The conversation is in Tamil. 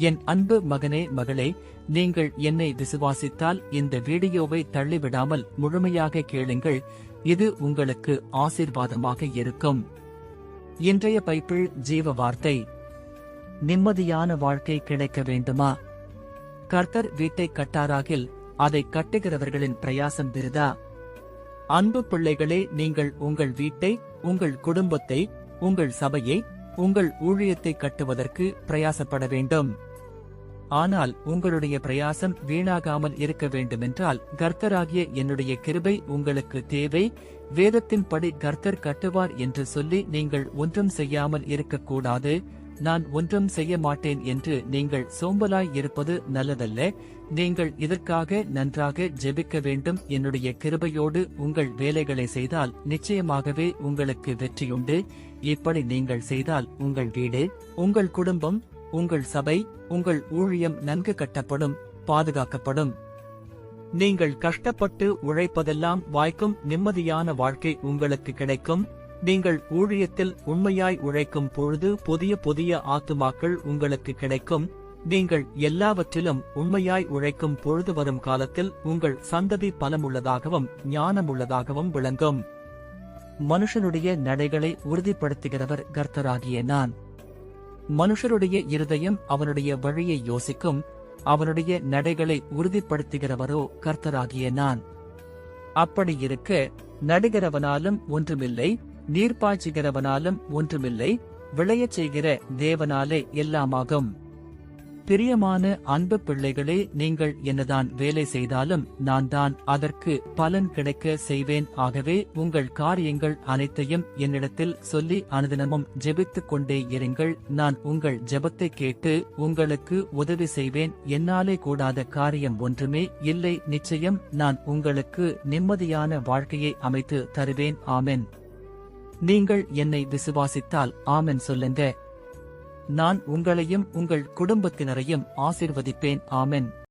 என் அன்பு மகனே மகளே, நீங்கள் என்னை விசுவாசித்தால் இந்த வீடியோவை தள்ளிவிடாமல் முழுமையாக கேளுங்கள். இது உங்களுக்கு ஆசீர்வாதமாக இருக்கும். இன்றைய பைபிள் ஜீவ வார்த்தை. நிம்மதியான வாழ்க்கை கிடைக்க வேண்டுமா? கர்த்தர் வீட்டை கட்டாராகில் அதை கட்டுகிறவர்களின் பிரயாசம் விருதா. அன்பு பிள்ளைகளே, நீங்கள் உங்கள் வீட்டை, உங்கள் குடும்பத்தை, உங்கள் சபையை, உங்கள் ஊழியத்தை கட்டுவதற்கு பிரயாசப்பட வேண்டும். ஆனால் உங்களுடைய பிரயாசம் வீணாகாமல் இருக்க வேண்டுமென்றால் கர்த்தராகிய என்னுடைய கிருபை உங்களுக்கு தேவை. வேதத்தின்படி கர்த்தர் கட்டுவார் என்று சொல்லி நீங்கள் ஒன்றும் செய்யாமல் இருக்கக்கூடாது. நான் ஒன்றும் செய்ய மாட்டேன் என்று நீங்கள் சோம்பலாய் இருப்பது நல்லதல்ல. நீங்கள் இதற்காக நன்றாக ஜெபிக்க வேண்டும். என்னுடைய கிருபையோடு உங்கள் வேலைகளை செய்தால் நிச்சயமாகவே உங்களுக்கு வெற்றியுண்டு. இப்படி நீங்கள் செய்தால் உங்கள் வீடு, உங்கள் குடும்பம், உங்கள் சபை, உங்கள் ஊழியம் நன்கு கட்டப்படும், பாதுகாக்கப்படும். நீங்கள் கஷ்டப்பட்டு உழைப்பதெல்லாம் வாய்க்கும். நிம்மதியான வாழ்க்கை உங்களுக்கு கிடைக்கும். நீங்கள் ஊழியத்தில் உண்மையாய் உழைக்கும் பொழுது புதிய புதிய ஆத்துமாக்கள் உங்களுக்கு கிடைக்கும். நீங்கள் எல்லாவற்றிலும் உண்மையாய் உழைக்கும் பொழுது வரும் காலத்தில் உங்கள் சந்ததி பலமுள்ளதாகவும் ஞானமுள்ளதாகவும் விளங்கும். மனுஷனுடைய நடைகளை உறுதிப்படுத்துகிறவர் கர்த்தராகிய நான். மனுஷருடைய இருதயம் அவனுடைய வழியை யோசிக்கும், அவனுடைய நடைகளை உறுதிப்படுத்துகிறவரோ கர்த்தராகிய நான். அப்படி இருக்க நடுகிறவனாலும் ஒன்றுமில்லை, நீர்ப்பாய்ச்சுகிறவனாலும் ஒன்றுமில்லை, விளையச் செய்கிற தேவனாலே எல்லாமாகும். பிரியமான அன்பு பிள்ளைகளே, நீங்கள் என்னதான் வேலை செய்தாலும் நான் தான் அதற்கு பலன் கிடைக்க செய்வேன். ஆகவே உங்கள் காரியங்கள் அனைத்தையும் என்னிடத்தில் சொல்லி அனுதினமும் ஜெபித்துக் கொண்டே இருங்கள். நான் உங்கள் ஜெபத்தை கேட்டு உங்களுக்கு உதவி செய்வேன். என்னாலே கூடாத காரியம் ஒன்றுமே இல்லை. நிச்சயம் நான் உங்களுக்கு நிம்மதியான வாழ்க்கையை அமைத்து தருவேன். ஆமென். நீங்கள் என்னை விசுவாசித்தால் ஆமென் சொல்லுங்க. நான் உங்களையும் உங்கள் குடும்பத்தினரையும் ஆசீர்வதிப்பேன். ஆமென்.